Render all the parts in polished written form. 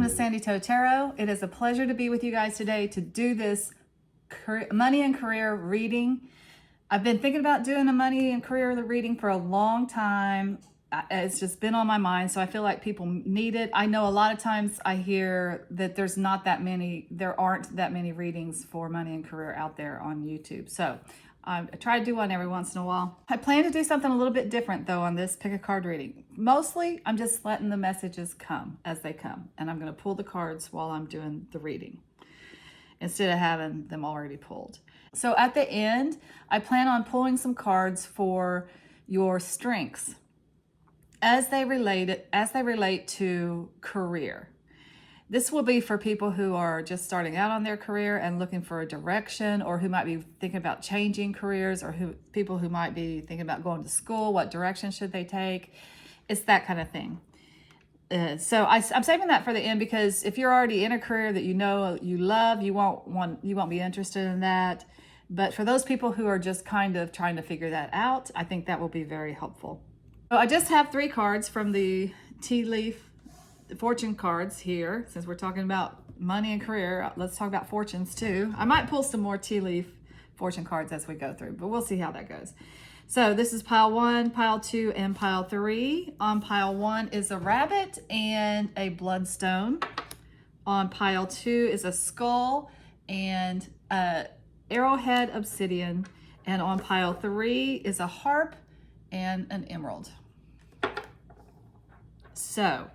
to Sandy Toe Tarot. It is a pleasure to be with you guys today to do this money and career reading. I've been thinking about doing a money and career reading for a long time. It's just been on my mind, so I feel like people need it. I know a lot of times I hear that there aren't that many readings for money and career out there on YouTube. So I try to do one every once in a while. I plan to do something a little bit different though on this pick a card reading. Mostly I'm just letting the messages come as they come, and I'm going to pull the cards while I'm doing the reading instead of having them already pulled. So at the end, I plan on pulling some cards for your strengths as they relate to career. This will be for people who are just starting out on their career and looking for a direction, or who might be thinking about changing careers, or people who might be thinking about going to school, what direction should they take? It's that kind of thing. So I'm saving that for the end, because if you're already in a career that you know you love, you won't be interested in that. But for those people who are just kind of trying to figure that out, I think that will be very helpful. So I just have 3 cards from the tea leaf fortune cards here. Since we're talking about money and career, let's talk about fortunes too. I might pull some more tea leaf fortune cards as we go through, but we'll see how that goes. So this is pile 1, pile 2, and pile 3. On pile 1 is a rabbit and a bloodstone. On pile 2 is a skull and Arrowhead obsidian. And on pile 3 is a harp and an emerald. So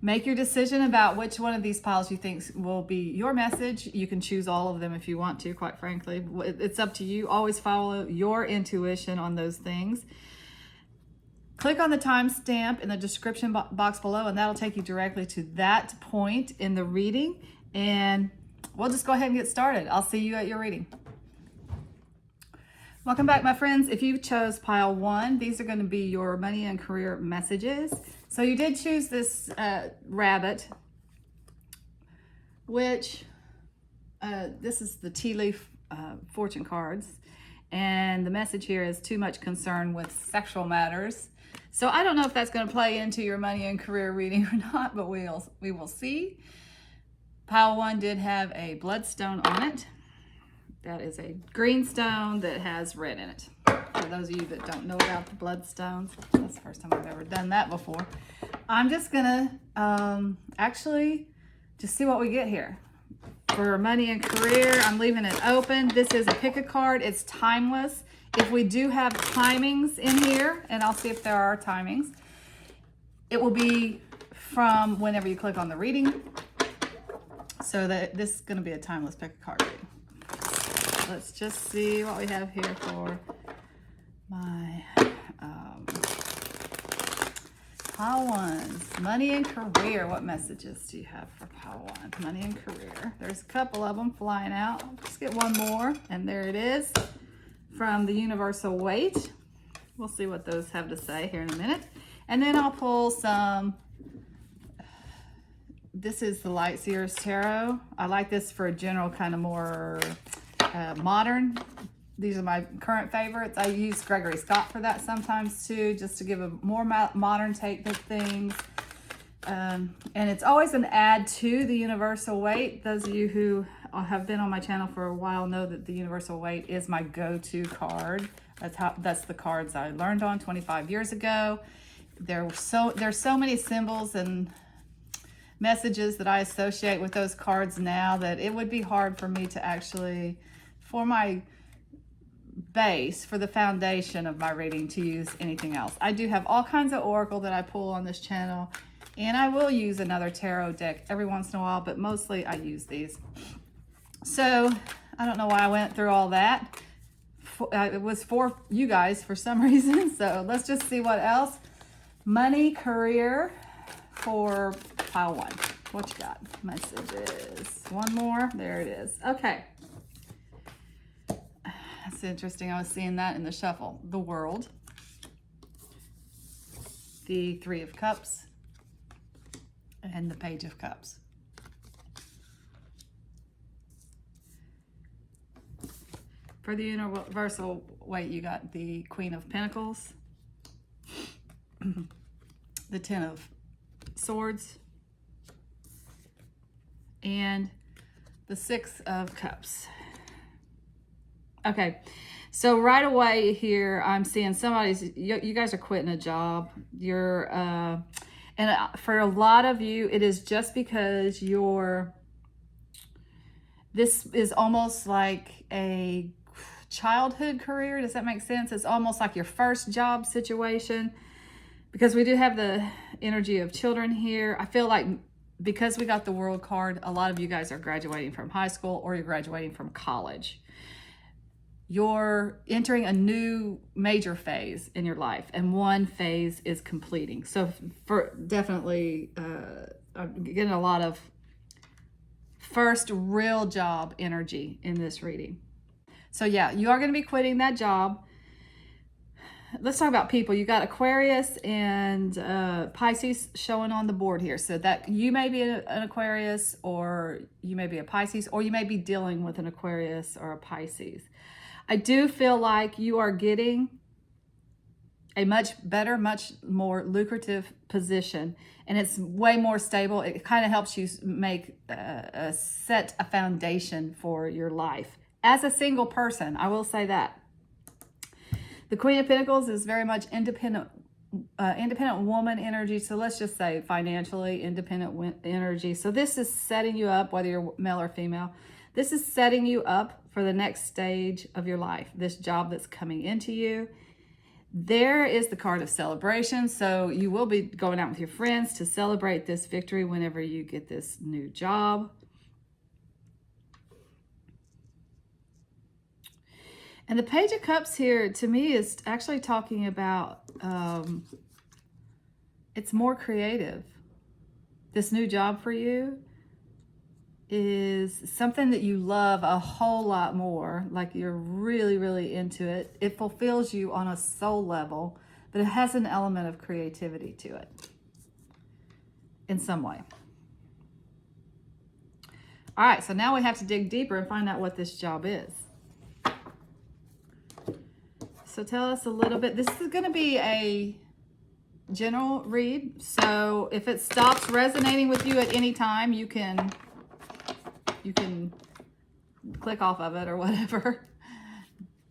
make your decision about which one of these piles you think will be your message. You can choose all of them if you want to, quite frankly. It's up to you. Always follow your intuition on those things. Click on the timestamp in the description box below, and that'll take you directly to that point in the reading. And we'll just go ahead and get started. I'll see you at your reading. Welcome back, my friends. If you chose pile 1, these are going to be your money and career messages. So you did choose this rabbit, which this is the tea leaf fortune cards. And the message here is too much concern with sexual matters. So I don't know if that's going to play into your money and career reading or not, but we will see. Pile 1 did have a bloodstone on it. That is a green stone that has red in it. For those of you that don't know about the bloodstones, that's the first time I've ever done that before. I'm just gonna actually just see what we get here. For money and career, I'm leaving it open. This is a pick a card. It's timeless. If we do have timings in here, and I'll see if there are timings, it will be from whenever you click on the reading. So that this is gonna be a timeless pick a card reading. Let's just see what we have here for my pile 1's money and career. What messages do you have for pile 1? Money and career. There's a couple of them flying out. Let's get one more, and there it is from the universal Waite. We'll see what those have to say here in a minute, and then I'll pull some. This is the Lightseers Tarot. I like this for a general kind of more modern. These are my current favorites. I use Gregory Scott for that sometimes too, just to give a more modern take to things. And it's always an add to the universal Waite. Those of you who have been on my channel for a while know that the universal Waite is my go-to card. That's the cards I learned on 25 years ago. There's so many symbols and messages that I associate with those cards now that it would be hard for me to actually, for my base, for the foundation of my reading, to use anything else. I do have all kinds of oracle that I pull on this channel, and I will use another tarot deck every once in a while, but mostly I use these. So I don't know why I went through all that. It was for you guys for some reason. So let's just see what else. Money, career for pile 1. What you got? Messages. One more. There it is. Okay. That's interesting. I was seeing that in the shuffle. The World. The 3 of Cups. And the Page of Cups. For the universal Waite, you got the Queen of Pentacles. The 10 of Swords. and the Six of Cups. Okay, so right away here, I'm seeing you guys are quitting a job. And for a lot of you, it is just because this is almost like a childhood career. Does that make sense? It's almost like your first job situation, because we do have the energy of children here. I feel like because we got the World card, a lot of you guys are graduating from high school or you're graduating from college. You're entering a new major phase in your life, and one phase is completing. So for definitely, I'm getting a lot of first real job energy in this reading. So yeah, you are going to be quitting that job. Let's talk about people. You got Aquarius and Pisces showing on the board here. So that you may be an Aquarius, or you may be a Pisces, or you may be dealing with an Aquarius or a Pisces. I do feel like you are getting a much better, much more lucrative position, and it's way more stable. It kind of helps you make set a foundation for your life as a single person. I will say that. The Queen of Pentacles is very much independent woman energy. So let's just say financially independent energy. So this is setting you up, whether you're male or female. This is setting you up for the next stage of your life, this job that's coming into you. There is the card of celebration. So you will be going out with your friends to celebrate this victory whenever you get this new job. And the Page of Cups here, to me, is actually talking about, it's more creative. This new job for you is something that you love a whole lot more, like you're really, really into it. It fulfills you on a soul level, but it has an element of creativity to it in some way. All right, so now we have to dig deeper and find out what this job is. So tell us a little bit. This is going to be a general read. So if it stops resonating with you at any time, you can click off of it or whatever.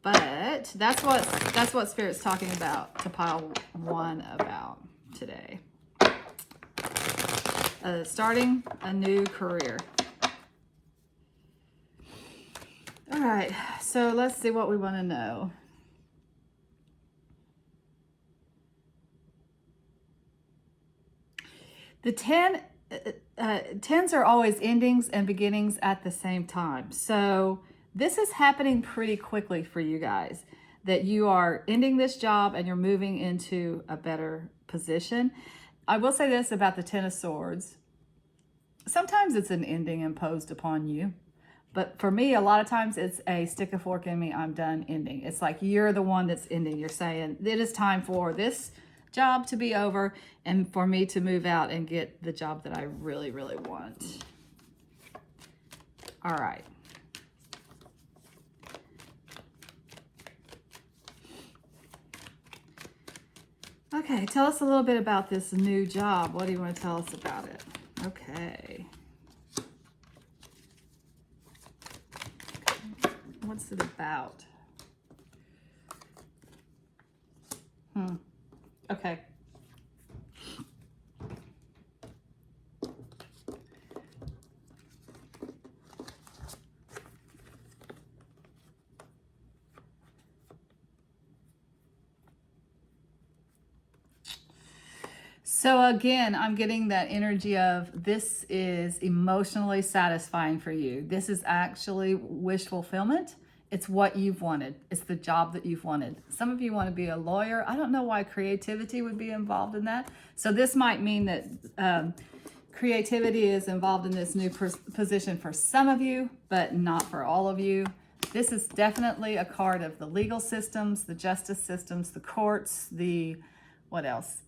But that's what Spirit's talking about to pile one about today. Starting a new career. All right, so let's see what we want to know. The 10s are always endings and beginnings at the same time. So this is happening pretty quickly for you guys, that you are ending this job and you're moving into a better position. I will say this about the Ten of Swords. Sometimes it's an ending imposed upon you. But for me, a lot of times it's a stick a fork in me, I'm done ending. It's like you're the one that's ending. You're saying it is time for this job to be over and for me to move out and get the job that I really, really want. All right. Okay, tell us a little bit about this new job. What do you want to tell us about it? Okay. What's it about? Okay. So again, I'm getting that energy of this is emotionally satisfying for you. This is actually wish fulfillment. It's what you've wanted. It's the job that you've wanted. Some of you want to be a lawyer. I don't know why creativity would be involved in that. So this might mean that creativity is involved in this new position for some of you, but not for all of you. This is definitely a card of the legal systems, the justice systems, the courts, the, what else?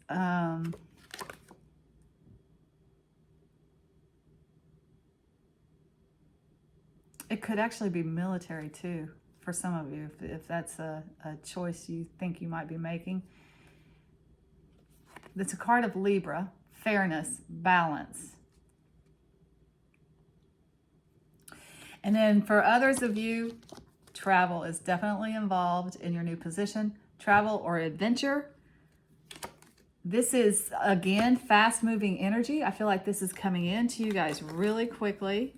It could actually be military too, for some of you, if that's a choice you think you might be making. It's a card of Libra, fairness, balance. And then for others of you, travel is definitely involved in your new position. Travel or adventure. This is, again, fast-moving energy. I feel like this is coming into you guys really quickly.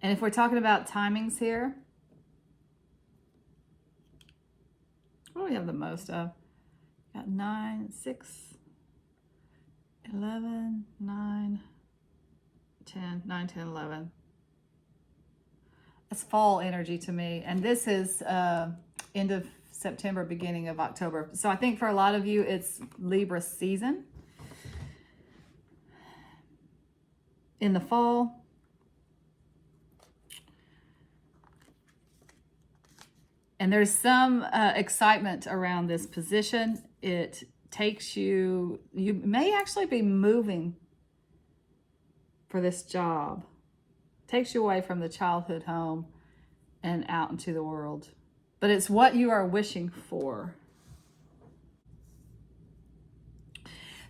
And if we're talking about timings here, what do we have the most of? Got 9, 6, 11, 9, 10, 9, 10, 11. That's fall energy to me. And this is end of September, beginning of October. So I think for a lot of you, it's Libra season. In the fall. And there's some excitement around this position. It takes you may actually be moving for this job. Takes you away from the childhood home and out into the world. But it's what you are wishing for.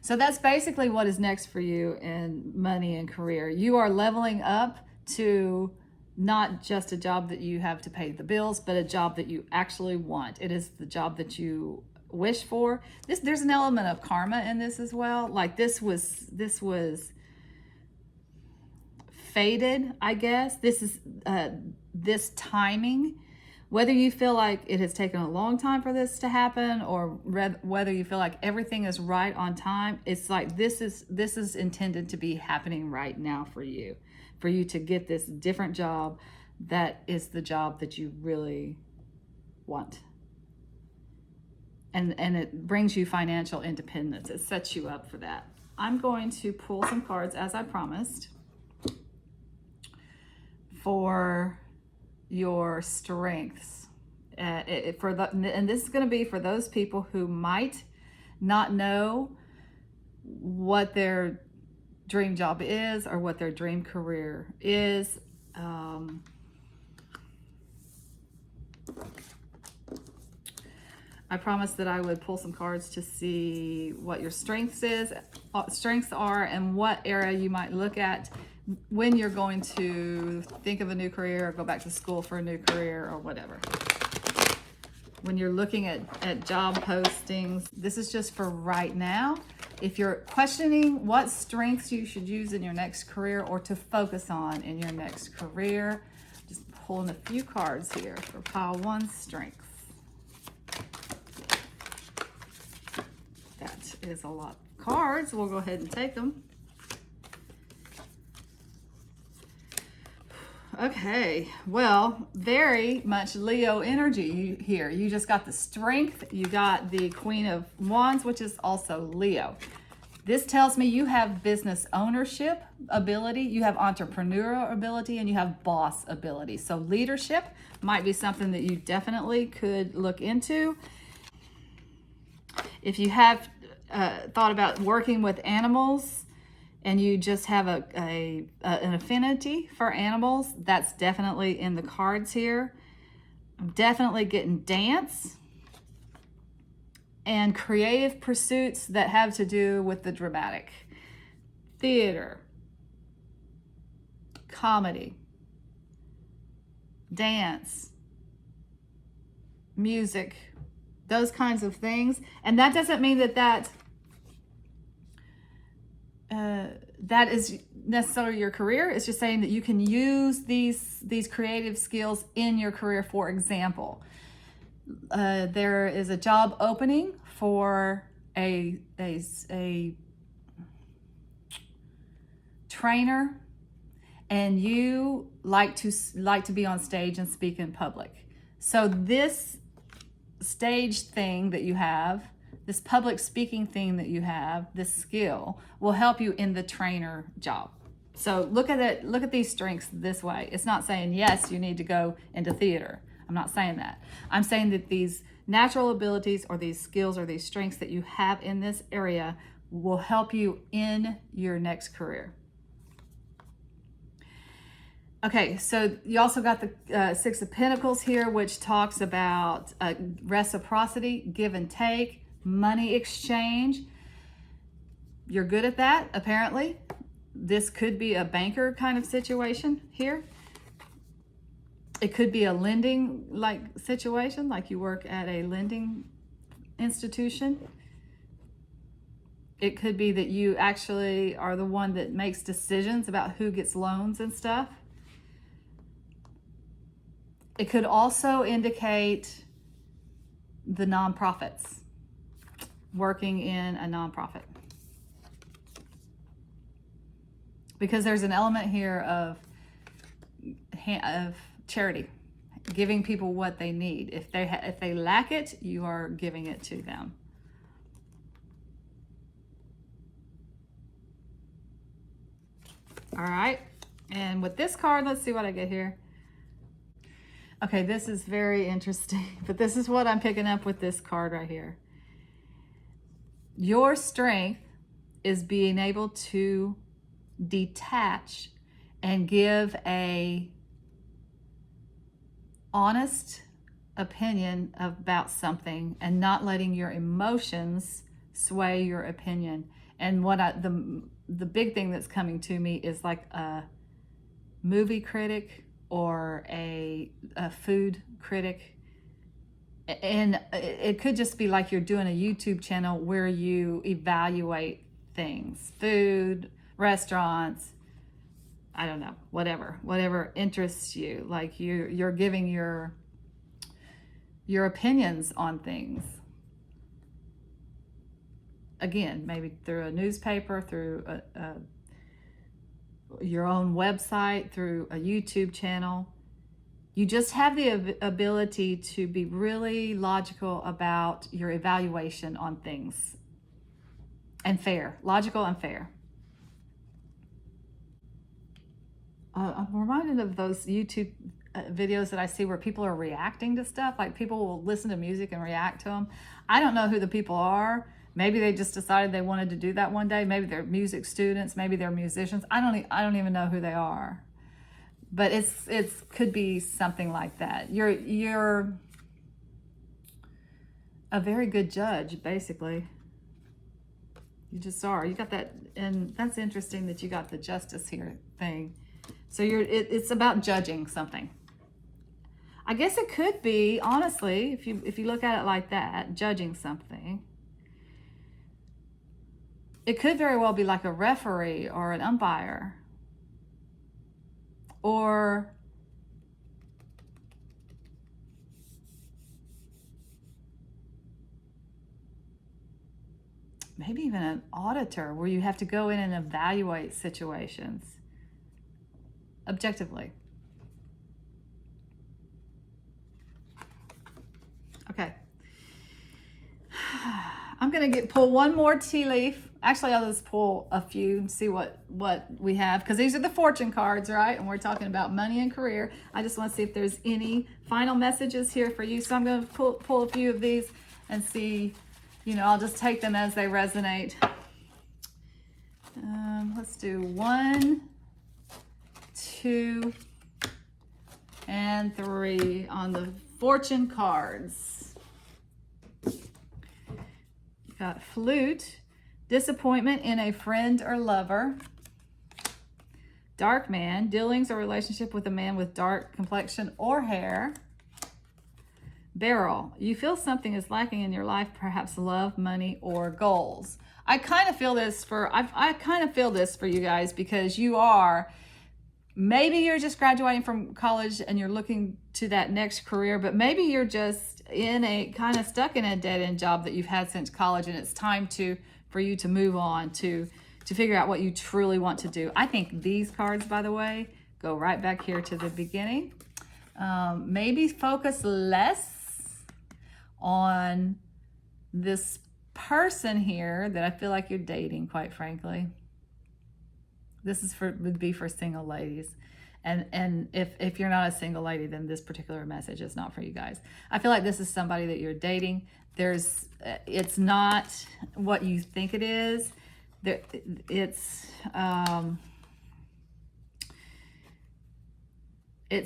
So that's basically what is next for you in money and career. You are leveling up to not just a job that you have to pay the bills, but a job that you actually want. It is the job that you wish for. There's an element of karma in this as well. Like this was fated, I guess. This is this timing. Whether you feel like it has taken a long time for this to happen, or whether you feel like everything is right on time, it's like this is intended to be happening right now for you to get this different job that is the job that you really want. And it brings you financial independence. It sets you up for that. I'm going to pull some cards, as I promised, for your strengths. And this is going to be for those people who might not know what their dream job is or what their dream career is. I promised that I would pull some cards to see what your strengths are and what area you might look at when you're going to think of a new career or go back to school for a new career or whatever. When you're looking at job postings, this is just for right now. If you're questioning what strengths you should use in your next career or to focus on in your next career, just pulling a few cards here for pile 1, strengths. That is a lot of cards. We'll go ahead and take them. Okay, well, very much Leo energy here. You just got the strength. You got the Queen of Wands, which is also Leo. This tells me you have business ownership ability, you have entrepreneurial ability, and you have boss ability. So leadership might be something that you definitely could look into. If you have thought about working with animals, and you just have an affinity for animals, that's definitely in the cards here. I'm definitely getting dance and creative pursuits that have to do with the dramatic. Theater, comedy, dance, music, those kinds of things. And that doesn't mean that is necessarily your career. It's just saying that you can use these creative skills in your career. For example, there is a job opening for a trainer, and you like to be on stage and speak in public. So this stage thing that you have, this public speaking thing that you have, this skill will help you in the trainer job. So look at it, look at these strengths this way. It's not saying, yes, you need to go into theater. I'm not saying that. I'm saying that these natural abilities or these skills or these strengths that you have in this area will help you in your next career. Okay, so you also got the Six of Pentacles here, which talks about reciprocity, give and take, money exchange. You're good at that, apparently. This could be a banker kind of situation here. It could be a lending like situation, like you work at a lending institution. It could be that you actually are the one that makes decisions about who gets loans and stuff. It could also indicate the nonprofits, working in a nonprofit. Because there's an element here of charity, giving people what they need. If they lack it, you are giving it to them. All right, and with this card, let's see what I get here. Okay, this is very interesting, but this is what I'm picking up with this card right here. Your strength is being able to detach and give a honest opinion about something and not letting your emotions sway your opinion. And what the big thing that's coming to me is like a movie critic or a food critic. And it could just be like you're doing a YouTube channel where you evaluate things, food, restaurants, I don't know, whatever interests you. Like you're giving your opinions on things. Again, maybe through a newspaper, through your own website, through a YouTube channel. You just have the ability to be really logical about your evaluation on things. And fair, logical and fair. I'm reminded of those YouTube videos that I see where people are reacting to stuff. Like people will listen to music and react to them. I don't know who the people are. Maybe they just decided they wanted to do that one day. Maybe they're music students. Maybe they're musicians. I don't even know who they are. But it could be something like that. You're a very good judge, basically. You just are. You got that, and that's interesting that you got the justice here thing. So it's about judging something. I guess it could be, honestly, if you look at it like that, judging something. It could very well be like a referee or an umpire. Or maybe even an auditor where you have to go in and evaluate situations objectively. Okay. I'm going to pull one more tea leaf. Actually, I'll just pull a few and see what we have, because these are the fortune cards, right? And we're talking about money and career. I just want to see if there's any final messages here for you. So I'm going to pull a few of these and see, I'll just take them as they resonate. Let's do 1, 2, and 3 on the fortune cards. You've got flute, disappointment in a friend or lover. Dark man, dealings or relationship with a man with dark complexion or hair. Barrel, you feel something is lacking in your life, perhaps love, money, or goals. I kind of feel this for you guys, because maybe you're just graduating from college and you're looking to that next career, but maybe you're just stuck in a dead-end job that you've had since college, and it's time for you to move on to figure out what you truly want to do. I think these cards, by the way, go right back here to the beginning. Maybe focus less on this person here that I feel like you're dating, quite frankly. This would be for single ladies. And if you're not a single lady, then this particular message is not for you guys. I feel like this is somebody that you're dating. It's not what you think it is. It's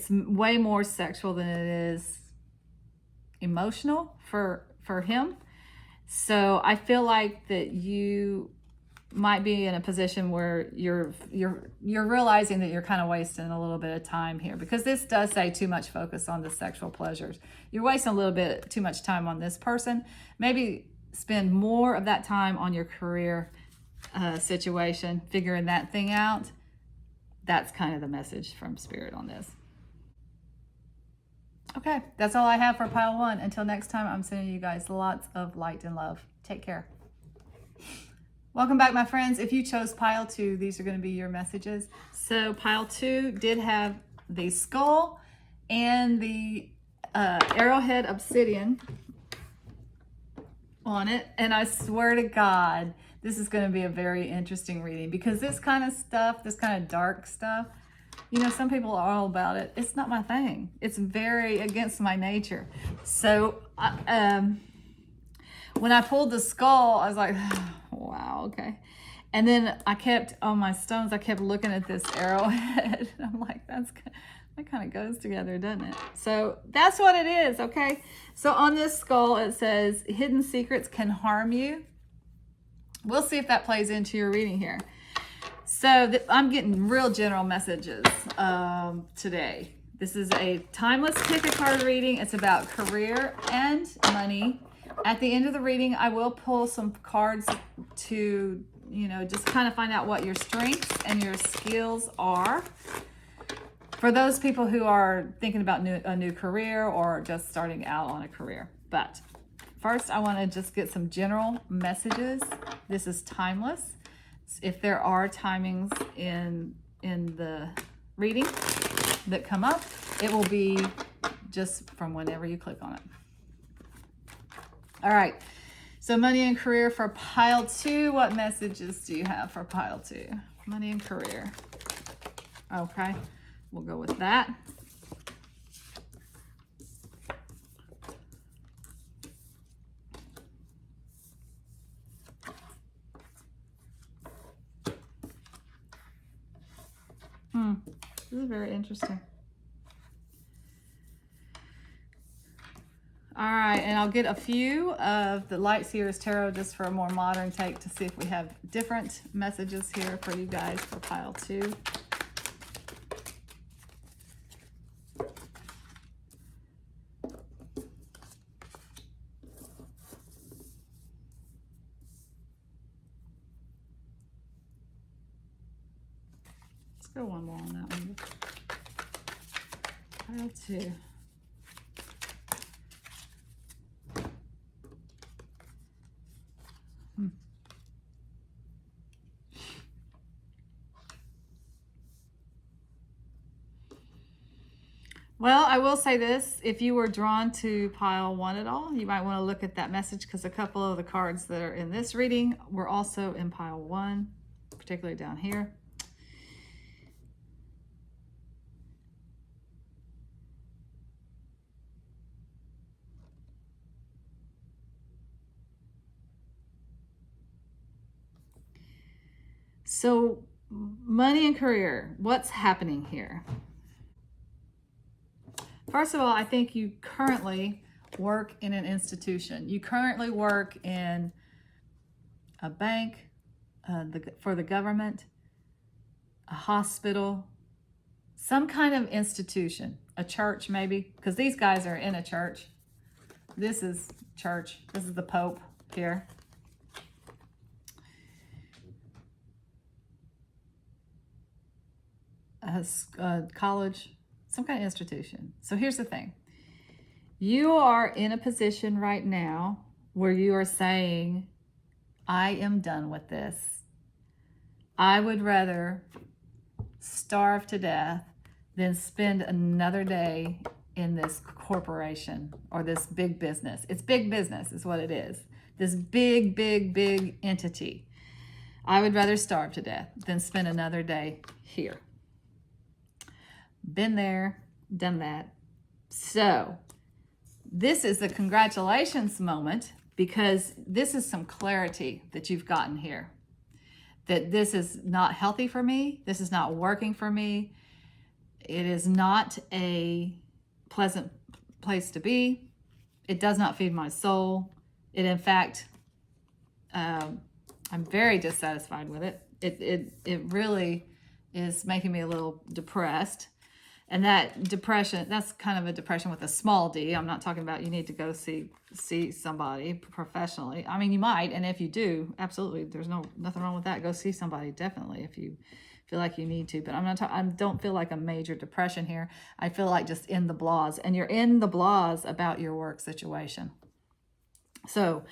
way more sexual than it is emotional for him. So I feel like that you might be in a position where you're realizing that you're kind of wasting a little bit of time here, because this does say too much focus on the sexual pleasures. You're wasting a little bit too much time on this person. Maybe spend more of that time on your career situation, figuring that thing out. That's kind of the message from Spirit on this. Okay, that's all I have for pile 1. Until next time, I'm sending you guys lots of light and love. Take care. Welcome back, my friends. If you chose pile 2, these are going to be your messages. So pile 2 did have the skull and the Arrowhead Obsidian on it. And I swear to God, this is going to be a very interesting reading, because this kind of stuff, this kind of dark stuff, you know, some people are all about it. It's not my thing. It's very against my nature. So when I pulled the skull, I was like, wow, okay. And then I kept, on my stones, I kept looking at this arrowhead. And I'm like, that kind of goes together, doesn't it? So that's what it is, okay? So on this skull, it says, hidden secrets can harm you. We'll see if that plays into your reading here. So I'm getting real general messages today. This is a timeless pick a card reading. It's about career and money. At the end of the reading, I will pull some cards to, you know, just kind of find out what your strengths and your skills are. For those people who are thinking about a new career or just starting out on a career. But first, I want to just get some general messages. This is timeless. If there are timings in the reading that come up, it will be just from whenever you click on it. All right, so money and career for pile 2. What messages do you have for pile 2? Money and career. Okay, we'll go with that. This is very interesting. All right, and I'll get a few of the Lightseers Tarot just for a more modern take to see if we have different messages here for you guys for pile 2. Let's go one more on that one. Pile 2. Well, I will say this, if you were drawn to pile 1 at all, you might want to look at that message, because a couple of the cards that are in this reading were also in pile 1, particularly down here. So money and career, what's happening here? First of all, I think you currently work in an institution. You currently work in a bank, for the government, a hospital, some kind of institution, a church maybe, because these guys are in a church. This is church. This is the Pope here. A college, some kind of institution. So here's the thing. You are in a position right now where you are saying, I am done with this. I would rather starve to death than spend another day in this corporation or this big business. It's big business is what it is. This big, big, big entity. I would rather starve to death than spend another day here. Been there, done that. So this is the congratulations moment, because this is some clarity that you've gotten here. That this is not healthy for me. This is not working for me. It is not a pleasant place to be. It does not feed my soul. It, in fact, I'm very dissatisfied with it. It really is making me a little depressed. And that depression, that's kind of a depression with a small d. I'm not talking about you need to go see somebody professionally. I mean, you might, and if you do, absolutely, there's nothing wrong with that. Go see somebody, definitely, if you feel like you need to. But I'm not. I don't feel like a major depression here. I feel like just in the blahs, and you're in the blahs about your work situation. So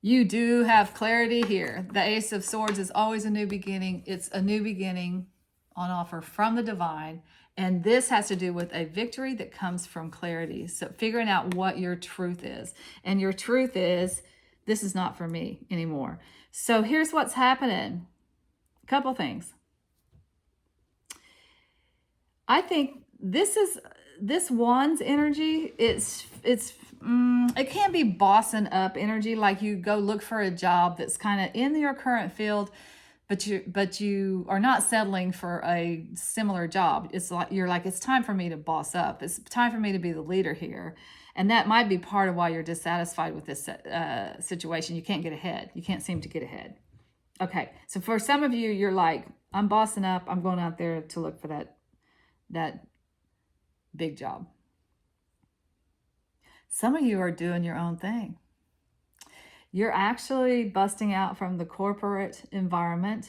you do have clarity here. The Ace of Swords is always a new beginning. It's a new beginning on offer from the divine. And this has to do with a victory that comes from clarity. So figuring out what your truth is. And your truth is, this is not for me anymore. So here's what's happening. A couple things. I think this Wand's energy, it can be bossing up energy, like you go look for a job that's kind of in your current field, but you are not settling for a similar job. It's like you're like, it's time for me to boss up. It's time for me to be the leader here. And that might be part of why you're dissatisfied with this situation. You can't get ahead. You can't seem to get ahead. Okay, so for some of you, you're like, I'm bossing up. I'm going out there to look for that big job. Some of you are doing your own thing. You're actually busting out from the corporate environment,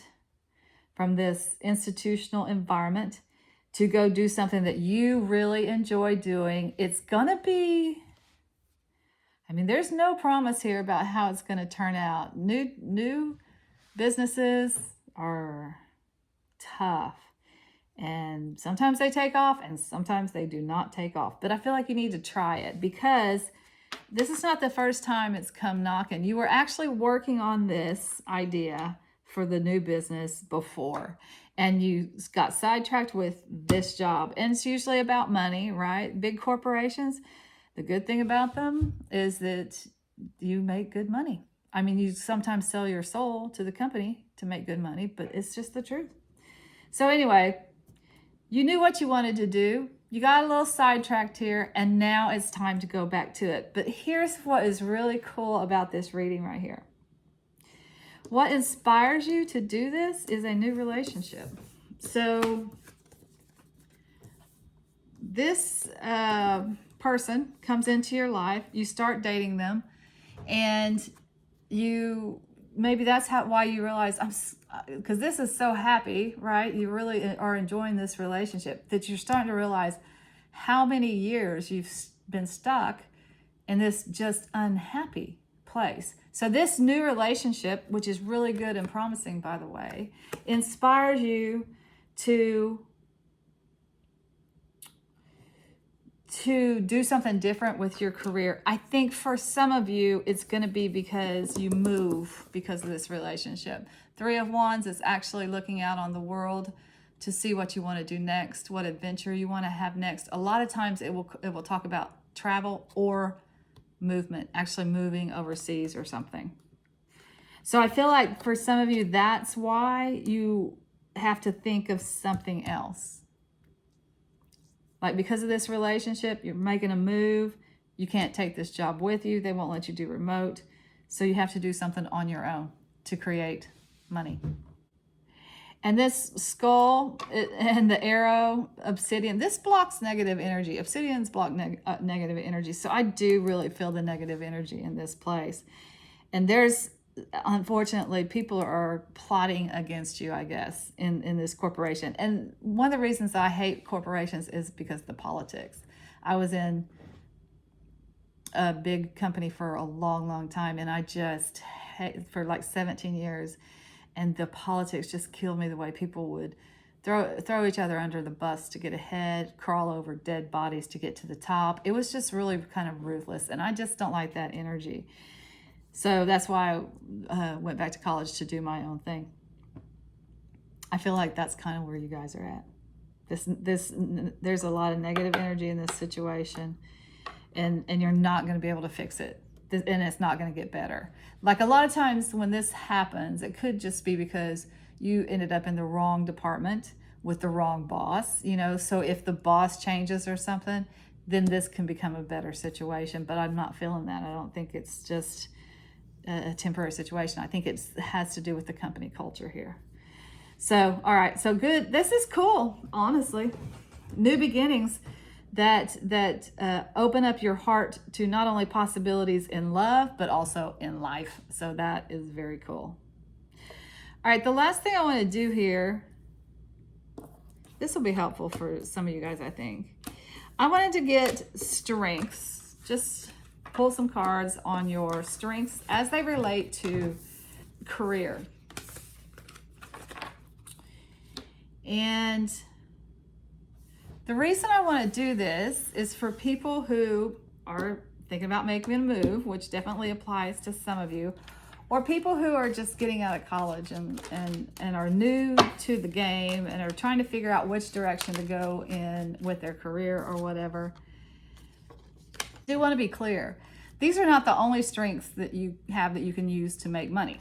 from this institutional environment, to go do something that you really enjoy doing. It's going to be, I mean, there's no promise here about how it's going to turn out. New businesses are tough. And sometimes they take off and sometimes they do not take off. But I feel like you need to try it, because this is not the first time it's come knocking. You were actually working on this idea for the new business before, and you got sidetracked with this job. And it's usually about money, right? Big corporations, the good thing about them is that you make good money. I mean, you sometimes sell your soul to the company to make good money, but it's just the truth. So anyway, you knew what you wanted to do. You got a little sidetracked here, and now it's time to go back to it. But here's what is really cool about this reading right here. What inspires you to do this is a new relationship. So this person comes into your life, you start dating them, and maybe that's why you realize, because this is so happy, right? You really are enjoying this relationship, that you're starting to realize how many years you've been stuck in this just unhappy place. So this new relationship, which is really good and promising, by the way, inspires you to do something different with your career. I think for some of you, it's going to be because you move because of this relationship. Three of Wands is actually looking out on the world to see what you want to do next, what adventure you want to have next. A lot of times it will talk about travel or movement, actually moving overseas or something. So I feel like for some of you, that's why you have to think of something else. Like, because of this relationship, you're making a move. You can't take this job with you. They won't let you do remote. So you have to do something on your own to create money. And this skull and the arrow, obsidian, this blocks negative energy. Obsidians block negative energy. So I do really feel the negative energy in this place. And there's, unfortunately, people are plotting against you, I guess, in this corporation. And one of the reasons I hate corporations is because of the politics. I was in a big company for a long, long time, and I just hate, for like 17 years, and the politics just killed me, the way people would throw each other under the bus to get ahead, crawl over dead bodies to get to the top. It was just really kind of ruthless, and I just don't like that energy. So that's why I went back to college to do my own thing. I feel like that's kind of where you guys are at. There's a lot of negative energy in this situation, and you're not going to be able to fix it, and it's not going to get better. Like, a lot of times when this happens, it could just be because you ended up in the wrong department with the wrong boss, so if the boss changes or something, then this can become a better situation. But I'm not feeling that. I don't think it's just a temporary situation. I think it has to do with the company culture here. So, all right, so good. This is cool, honestly. New beginnings that open up your heart to not only possibilities in love, but also in life. So that is very cool. All right, the last thing I want to do here, this will be helpful for some of you guys, I think. I wanted to get strengths, just pull some cards on your strengths as they relate to career. And the reason I want to do this is for people who are thinking about making a move, which definitely applies to some of you, or people who are just getting out of college and are new to the game and are trying to figure out which direction to go in with their career or whatever. I do want to be clear. These are not the only strengths that you have that you can use to make money.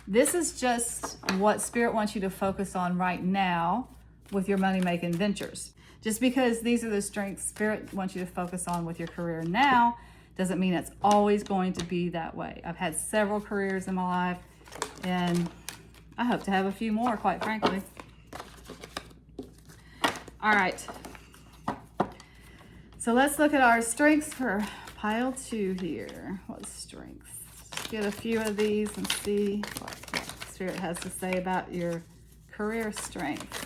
This is just what Spirit wants you to focus on right now with your money-making ventures. Just because these are the strengths Spirit wants you to focus on with your career now doesn't mean it's always going to be that way. I've had several careers in my life, and I hope to have a few more, quite frankly. All right. So let's look at our strengths for pile 2 here. What strengths? Get a few of these and see what Spirit has to say about your career strengths.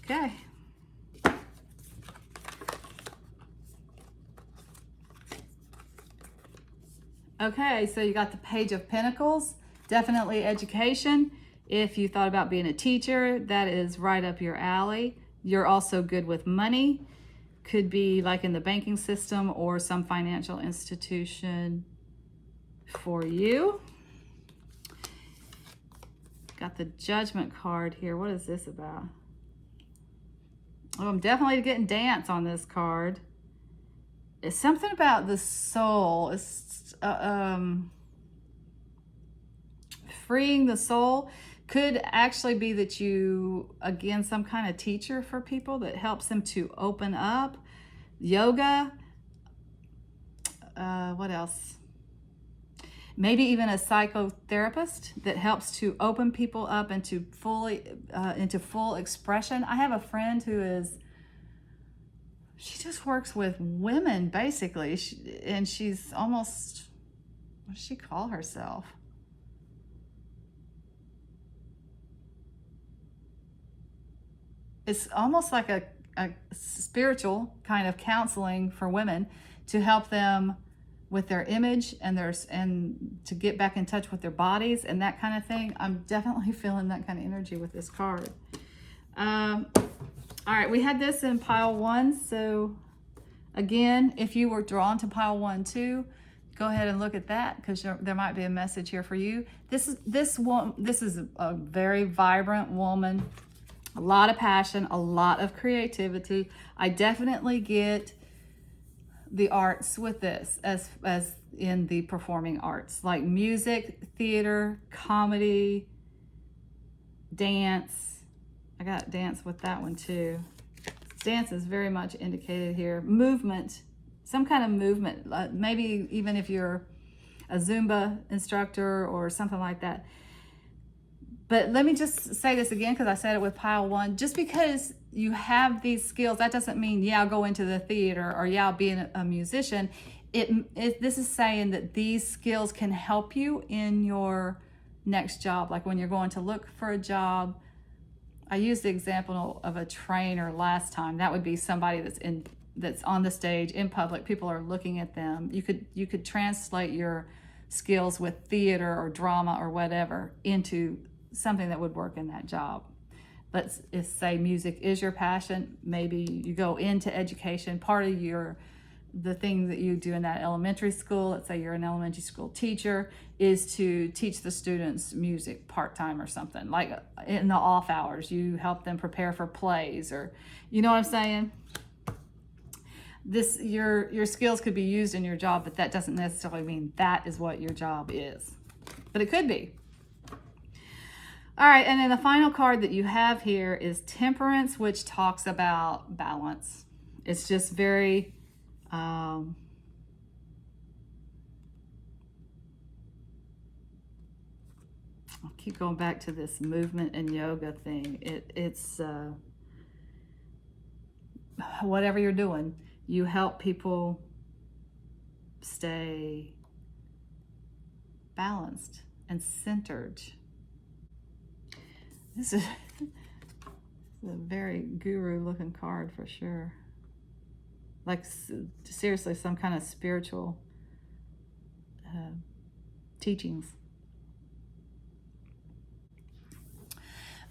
Okay. Okay, so you got the Page of Pentacles, definitely education. If you thought about being a teacher, that is right up your alley. You're also good with money. Could be like in the banking system or some financial institution for you. Got the Judgment card here. What is this about? Oh, I'm definitely getting dance on this card. It's something about the soul. It's freeing the soul. Could actually be that you, again, some kind of teacher for people that helps them to open up. Yoga. What else? Maybe even a psychotherapist that helps to open people up into full expression. I have a friend who is, she just works with women basically, and she's almost, what does she call herself? It's almost like a spiritual kind of counseling for women to help them with their image and to get back in touch with their bodies and that kind of thing. I'm definitely feeling that kind of energy with this card. All right, we had this in pile 1. So again, if you were drawn to pile 1 too, go ahead and look at that because there might be a message here for you. This is a very vibrant woman, a lot of passion, a lot of creativity. I definitely get the arts with this as in the performing arts, like music, theater, comedy, dance. I got dance with that one too. Dance is very much indicated here. Movement, some kind of movement, maybe even if you're a Zumba instructor or something like that. But let me just say this again, because I said it with pile 1. Just because you have these skills, that doesn't mean, yeah, I'll go into the theater or yeah, I'll be a musician. This is saying that these skills can help you in your next job. Like when you're going to look for a job, I used the example of a trainer last time. That would be somebody that's on the stage in public. People are looking at them. You could translate your skills with theater or drama or whatever into something that would work in that job. But if say music is your passion, maybe you go into education. Part of the thing that you do in that elementary school, let's say you're an elementary school teacher, is to teach the students music part-time or something. Like in the off hours, you help them prepare for plays, or you know what I'm saying? Your skills could be used in your job, but that doesn't necessarily mean that is what your job is. But it could be. All right, and then the final card that you have here is Temperance, which talks about balance. It's just very I'll keep going back to this movement and yoga thing. It's whatever you're doing, you help people stay balanced and centered. This is a very guru looking card for sure. Like seriously, some kind of spiritual teachings.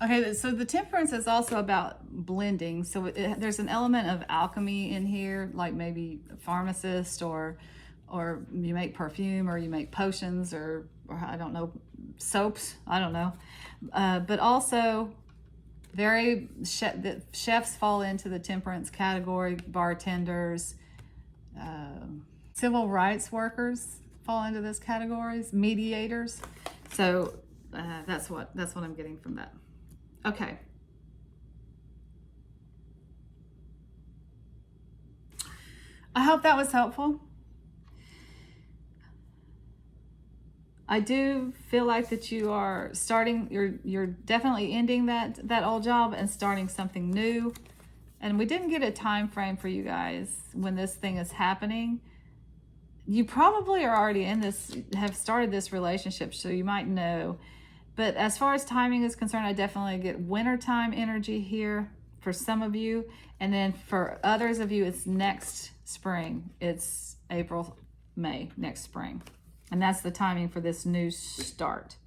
Okay, so the temperance is also about blending. So there's an element of alchemy in here, like maybe a pharmacist, or you make perfume, or you make potions, or I don't know, soaps, I don't know. But also chefs fall into the temperance category, bartenders, civil rights workers fall into this categories, mediators. So that's what I'm getting from that. Okay. I hope that was helpful. I do feel like that you are starting, you're definitely ending that old job and starting something new. And we didn't get a time frame for you guys when this thing is happening. You probably are already in this, have started this relationship, so you might know. But as far as timing is concerned, I definitely get wintertime energy here for some of you. And then for others of you, it's next spring. It's April, May, next spring. And that's the timing for this new start.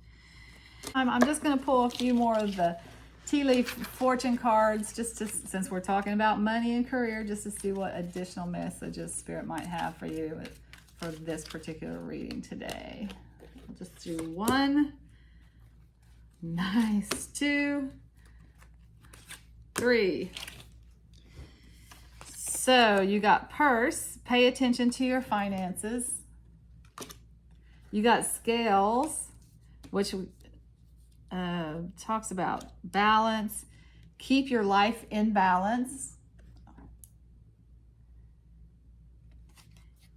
I'm just going to pull a few more of the tea leaf fortune cards, since we're talking about money and career, just to see what additional messages Spirit might have for you for this particular reading today. I'll just do one. Nice. 2, 3. So you got purse, pay attention to your finances. You got scales, which talks about balance. Keep your life in balance.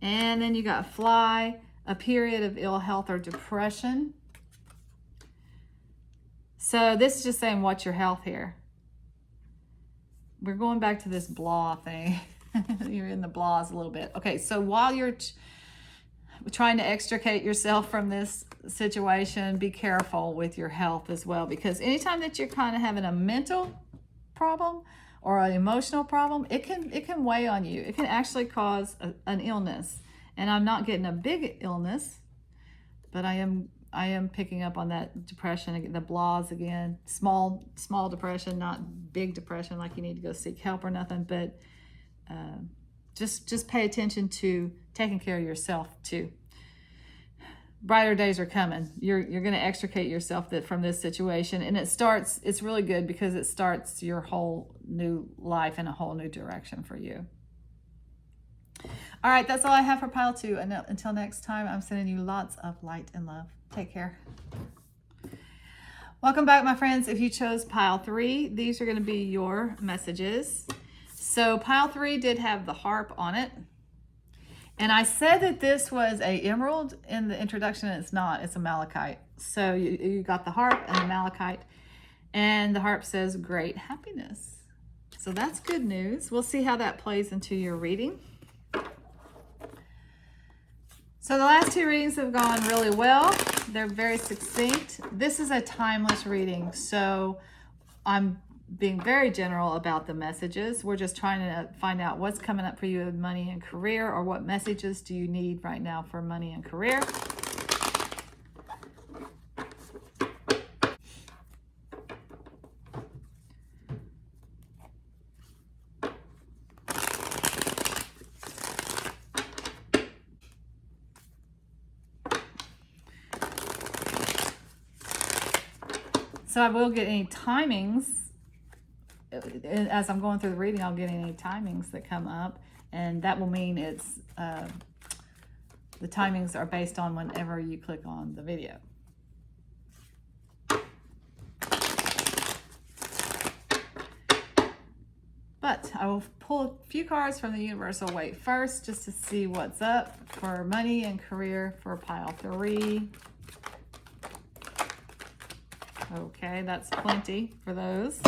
And then you got fly, a period of ill health or depression. So this is just saying, what's your health here? We're going back to this blah thing. You're in the blahs a little bit. Okay, so while you're trying to extricate yourself from this situation, be careful with your health as well, because anytime that you're kind of having a mental problem or an emotional problem, it can weigh on you. It can actually cause an illness. And I'm not getting a big illness, but I am picking up on that depression, the blahs again, small depression, not big depression like you need to go seek help or nothing, but just pay attention to taking care of yourself too. Brighter days are coming. You're going to extricate yourself from this situation, and it's really good because it starts your whole new life in a whole new direction for you. All right, that's all I have for pile 2. And until next time, I'm sending you lots of light and love. Take care. Welcome back, my friends. If you chose pile 3, these are going to be your messages. So pile 3 did have the harp on it. And I said that this was a emerald in the introduction, and it's not. It's a malachite. So you got the harp and the malachite. And the harp says great happiness. So that's good news. We'll see how that plays into your reading. So the last 2 readings have gone really well. They're very succinct. This is a timeless reading, so I'm being very general about the messages. We're just trying to find out what's coming up for you in money and career, or what messages do you need right now for money and career. So I will get any timings. As I'm going through the reading, I'll get any timings that come up. And that will mean it's the timings are based on whenever you click on the video. But I will pull a few cards from the Universal Waite first, just to see what's up for money and career for pile 3. Okay, that's plenty for those.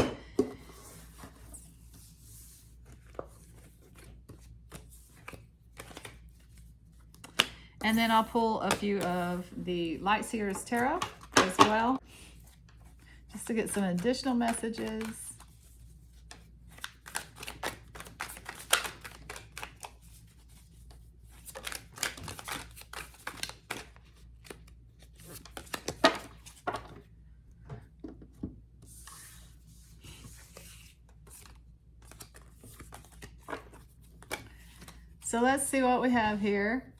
And then I'll pull a few of the Lightseers Tarot as well, just to get some additional messages. So let's see what we have here.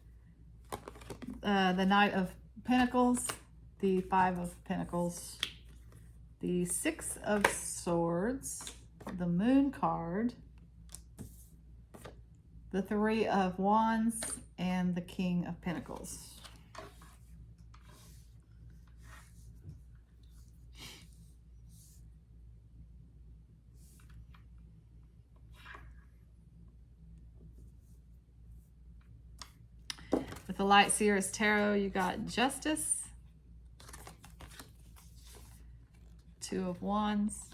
The Knight of Pentacles, the 5 of Pentacles, the 6 of Swords, the Moon card, the 3 of Wands, and the King of Pentacles. With the Lightseers Tarot, you got Justice, 2 of Wands,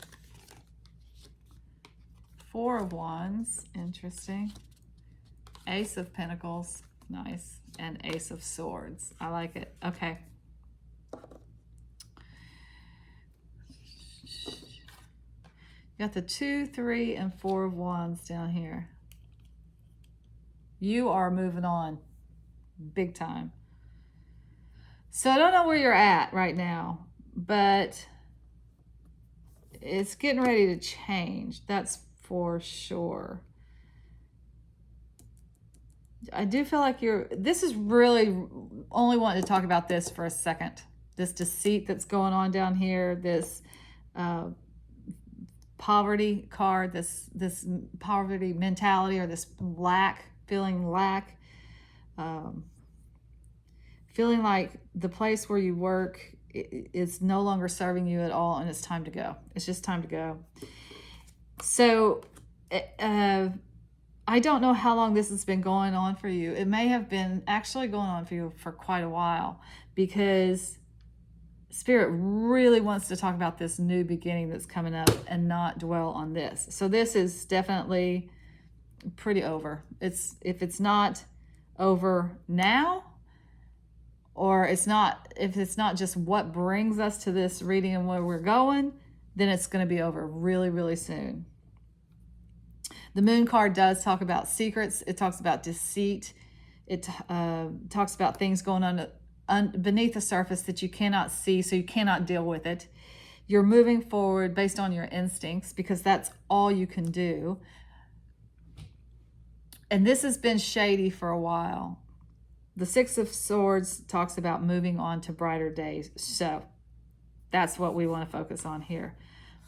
4 of Wands, interesting, Ace of Pentacles, nice, and Ace of Swords. I like it. Okay. You got the 2, 3, and 4 of Wands down here. You are moving on. Big time. So I don't know where you're at right now, but it's getting ready to change. That's for sure. I do feel like this is really only wanting to talk about this for a second. This deceit that's going on down here, this poverty card, this poverty mentality, or this feeling lack. Feeling like the place where you work is no longer serving you at all, and it's time to go. It's just time to go. So I don't know how long this has been going on for you. It may have been actually going on for you for quite a while, because Spirit really wants to talk about this new beginning that's coming up and not dwell on this. So this is definitely pretty over. If it's not over now, or if it's not just what brings us to this reading and where we're going, then it's going to be over really, really soon. The Moon card does talk about secrets. It talks about deceit. It talks about things going on beneath the surface that you cannot see, so you cannot deal with it. You're moving forward based on your instincts, because that's all you can do. And this has been shady for a while. The 6 of Swords talks about moving on to brighter days. So that's what we want to focus on here.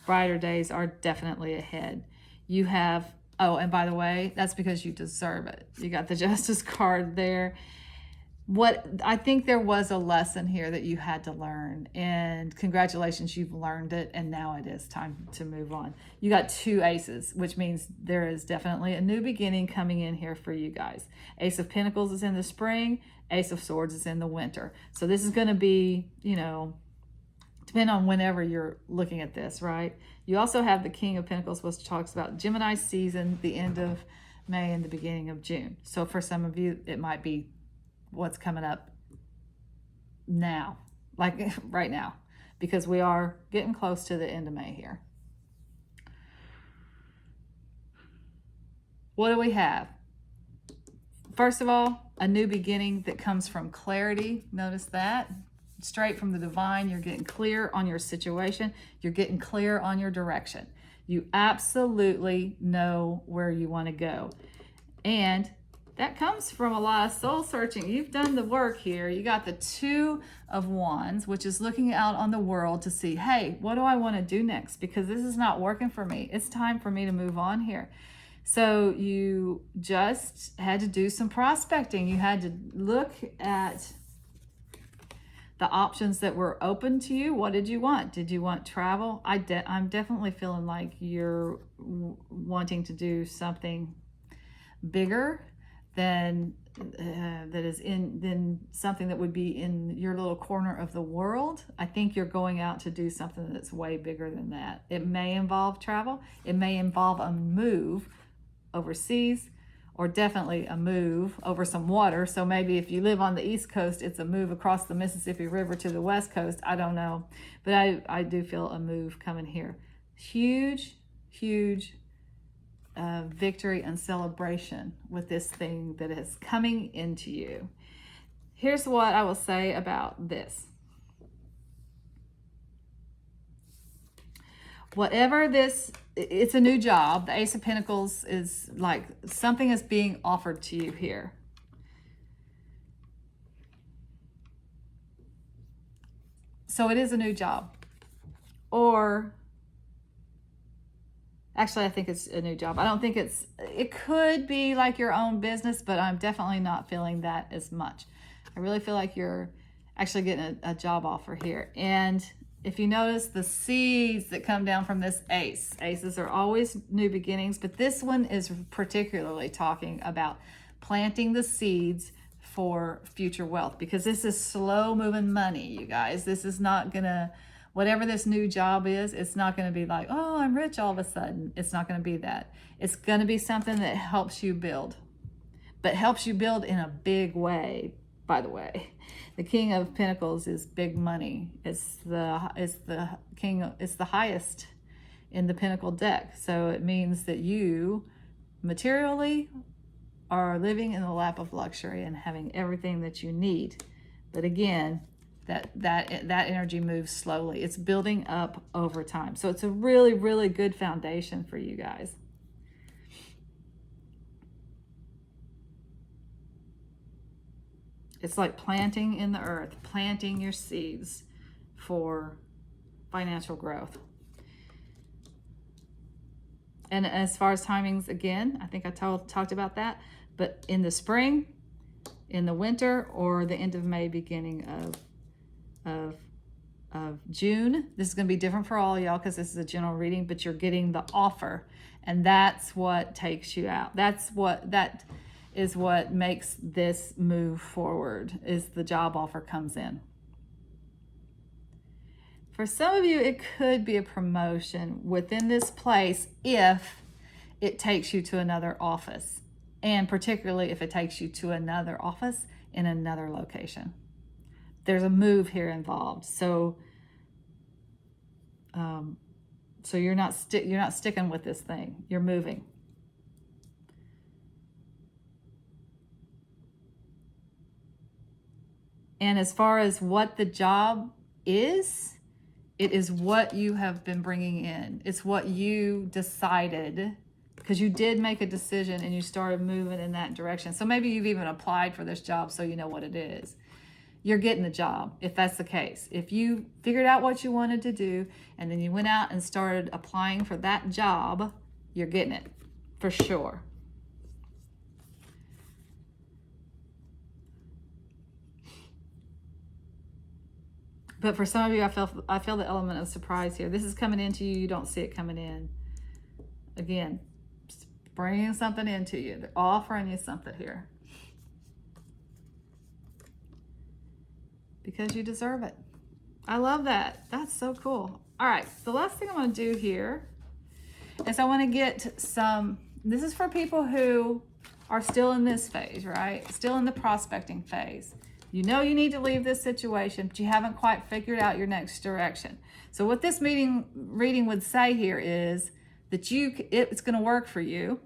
Brighter days are definitely ahead. You have, oh, and by the way, that's because you deserve it. You got the Justice card there. I think there was a lesson here that you had to learn, and congratulations, you've learned it, and now it is time to move on. You got 2 aces, which means there is definitely a new beginning coming in here for you guys. Ace of Pentacles is in the spring, Ace of Swords is in the winter. So this is going to be, depending on whenever you're looking at this, right? You also have the King of Pentacles, which talks about Gemini season, the end of May and the beginning of June. So for some of you, it might be what's coming up now, like right now, because we are getting close to the end of May here. What do we have? First of all, a new beginning that comes from clarity. Notice that. Straight from the divine, you're getting clear on your situation. You're getting clear on your direction. You absolutely know where you want to go. And that comes from a lot of soul searching. You've done the work here. You got the 2 of Wands, which is looking out on the world to see, hey, what do I want to do next? Because this is not working for me. It's time for me to move on here. So you just had to do some prospecting. You had to look at the options that were open to you. What did you want? Did you want travel? I'm definitely feeling like you're wanting to do something bigger than than something that would be in your little corner of the world. I think you're going out to do something that's way bigger than that. It may involve travel. It may involve a move overseas, or definitely a move over some water. So maybe if you live on the East Coast, it's a move across the Mississippi River to the West Coast. I don't know. But I do feel a move coming here. Huge, huge victory and celebration with this thing that is coming into you. Here's what I will say about this. Whatever this, it's a new job. The Ace of Pentacles is like something is being offered to you here. So it is a new job. Or actually, I think it's a new job. I don't think it could be like your own business, but I'm definitely not feeling that as much. I really feel like you're actually getting a job offer here. And if you notice the seeds that come down from this ace, aces are always new beginnings, but this one is particularly talking about planting the seeds for future wealth, because this is slow moving money, you guys. This is not gonna, whatever this new job is, it's not gonna be like, oh, I'm rich all of a sudden. It's not gonna be that. It's gonna be something that helps you build, but helps you build in a big way, by the way. The King of Pentacles is big money. It's the king. It's the highest in the Pentacle deck. So it means that you materially are living in the lap of luxury and having everything that you need. But again, that energy moves slowly. It's building up over time. So it's a really, really good foundation for you guys. It's like planting in the earth, planting your seeds for financial growth. And as far as timings, again, I think I talked about that. But in the spring, in the winter, or the end of May, beginning of June. This is going to be different for all y'all because this is a general reading, but you're getting the offer. And that's what takes you out. That is what makes this move forward, is the job offer comes in. For some of you, it could be a promotion within this place if it takes you to another office, and particularly if it takes you to another office in another location. There's a move here involved. So you're not sticking with this thing. You're moving. And as far as what the job is, it is what you have been bringing in. It's what you decided, because you did make a decision and you started moving in that direction. So maybe you've even applied for this job so you know what it is. You're getting the job if that's the case. If you figured out what you wanted to do and then you went out and started applying for that job, you're getting it for sure. But for some of you, I feel the element of surprise here. This is coming into you. You don't see it coming in. Again, bringing something into you. They're offering you something here. Because you deserve it. I love that. That's so cool. All right, the last thing I want to do here is I want to get some, this is for people who are still in this phase, right? Still in the prospecting phase. You know you need to leave this situation, but you haven't quite figured out your next direction. So what this reading would say here is that it's going to work for you.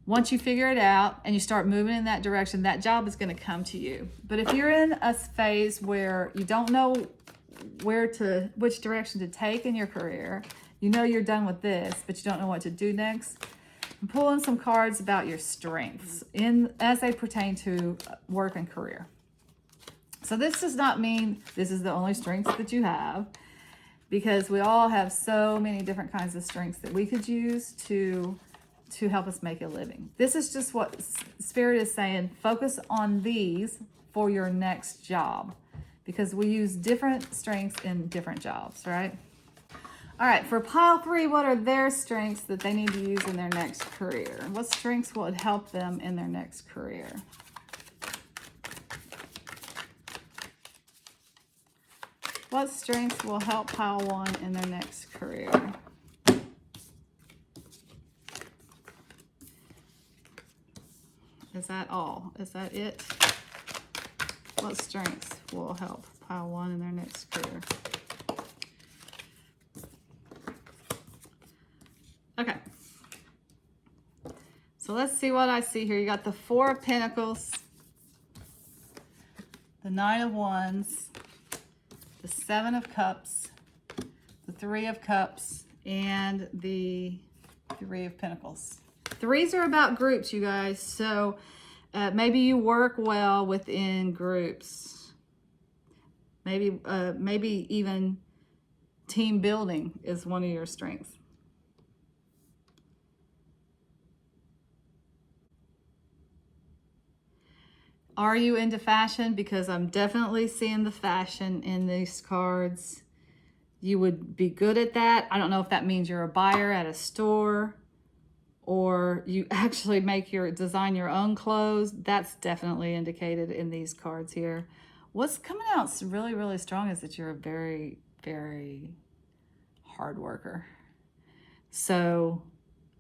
Once you figure it out and you start moving in that direction, that job is going to come to you. But if you're in a phase where you don't know which direction to take in your career, you know you're done with this, but you don't know what to do next, I'm pulling some cards about your strengths as they pertain to work and career. So this does not mean this is the only strengths that you have, because we all have so many different kinds of strengths that we could use to help us make a living. This is just what Spirit is saying. Focus on these for your next job, because we use different strengths in different jobs, right? All right, for pile 3, what are their strengths that they need to use in their next career? What strengths will it help them in their next career? What strengths will help pile 1 in their next career? Is that all? Is that it? What strengths will help pile 1 in their next career? Okay. So let's see what I see here. You got the 4 of Pentacles, the 9 of Wands, the 7 of Cups, the 3 of Cups, and the 3 of Pentacles. 3s are about groups, you guys. So maybe you work well within groups. Maybe even team building is one of your strengths. Are you into fashion? Because I'm definitely seeing the fashion in these cards. You would be good at that. I don't know if that means you're a buyer at a store or you actually design your own clothes. That's definitely indicated in these cards here. What's coming out really, really strong is that you're a very, very hard worker. So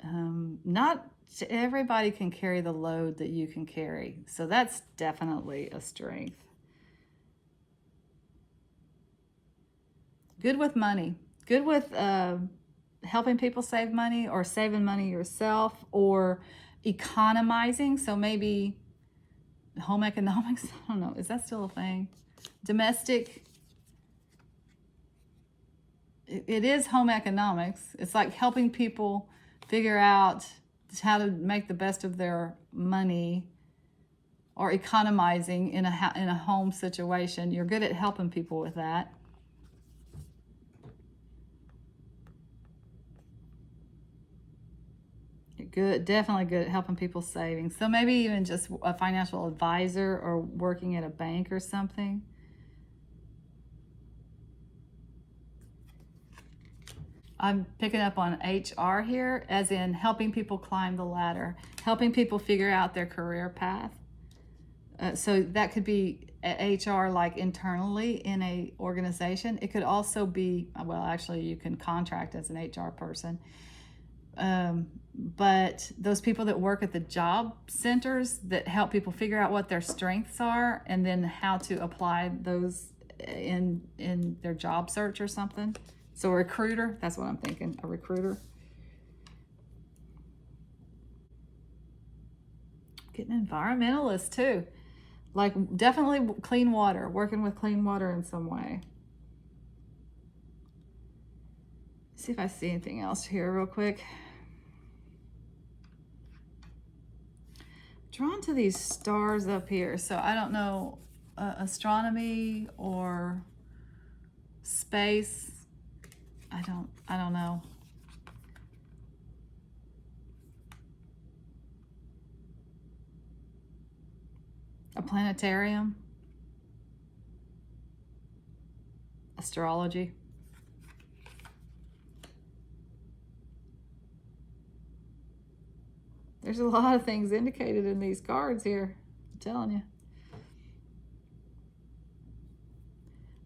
not everybody can carry the load that you can carry. So that's definitely a strength. Good with money. Good with helping people save money or saving money yourself or economizing. So maybe home economics. I don't know. Is that still a thing? Domestic. It is home economics. It's like helping people figure out how to make the best of their money or economizing in a home situation. You're good at helping people with that. You're good, definitely good at helping people saving. So maybe even just a financial advisor or working at a bank or something. I'm picking up on HR here, as in helping people climb the ladder, helping people figure out their career path. So that could be HR like internally in a organization. It could also be, well, actually you can contract as an HR person. But those people that work at the job centers that help people figure out what their strengths are and then how to apply those in their job search or something. So a recruiter, that's what I'm thinking, a recruiter. Getting an environmentalist too. Like definitely clean water, working with clean water in some way. Let's see if I see anything else here real quick. Drawn to these stars up here. So I don't know, astronomy or space. I don't know. A planetarium. Astrology. There's a lot of things indicated in these cards here. I'm telling you.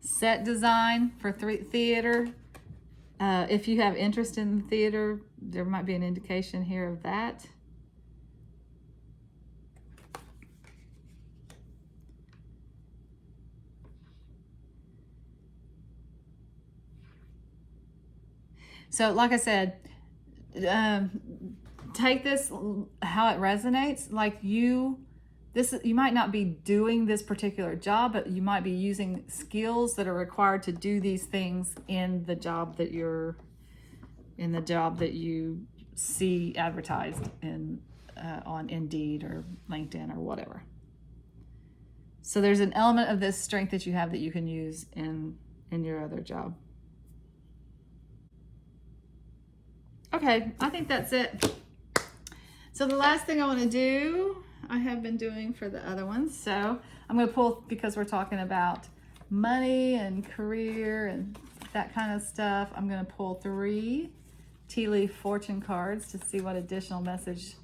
Set design for theater. If you have interest in theater, there might be an indication here of that. So like I said, take this how it resonates. Like you might not be doing this particular job, but you might be using skills that are required to do these things in the job that you see advertised on Indeed or LinkedIn or whatever. So there's an element of this strength that you have that you can use in your other job. Okay, I think that's it. So the last thing I want to do, I have been doing for the other ones. So I'm going to pull, because we're talking about money and career and that kind of stuff, I'm going to pull 3 tea leaf fortune cards to see what additional message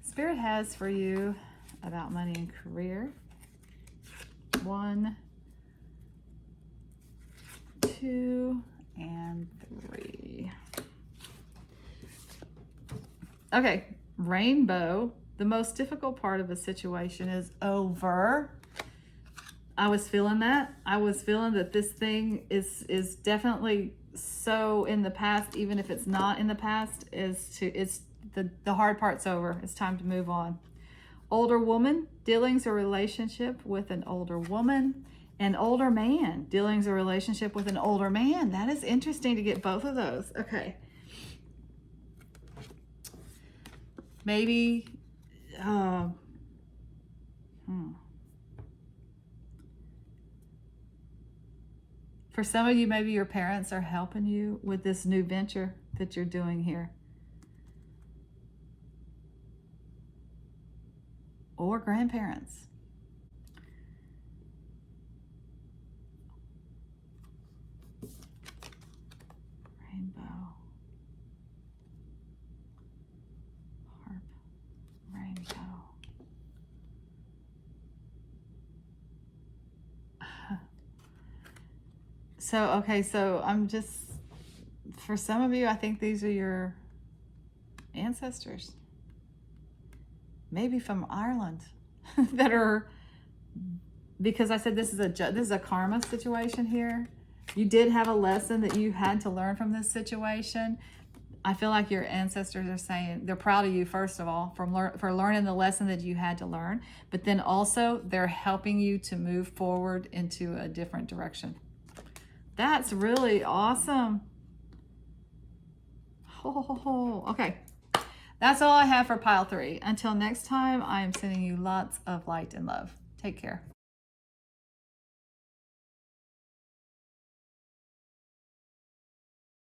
Spirit has for you about money and career. 1, 2, and 3. Okay, rainbow. The most difficult part of a situation is over. I was feeling that. I was feeling that this thing is definitely so in the past, even if it's not in the past, it's the hard part's over. It's time to move on. Older woman, dealings or relationship with an older woman. An older man, dealings or relationship with an older man. That is interesting to get both of those. Okay. Maybe, for some of you, maybe your parents are helping you with this new venture that you're doing here. Or grandparents. Rainbow. Harp. Rainbow. So, okay, so I'm just, for some of you, I think these are your ancestors. Maybe from Ireland that are, because I said this is a karma situation here. You did have a lesson that you had to learn from this situation. I feel like your ancestors are saying they're proud of you, first of all, for learning the lesson that you had to learn, but then also they're helping you to move forward into a different direction. That's really awesome. Oh, okay. That's all I have for pile 3. Until next time, I am sending you lots of light and love. Take care.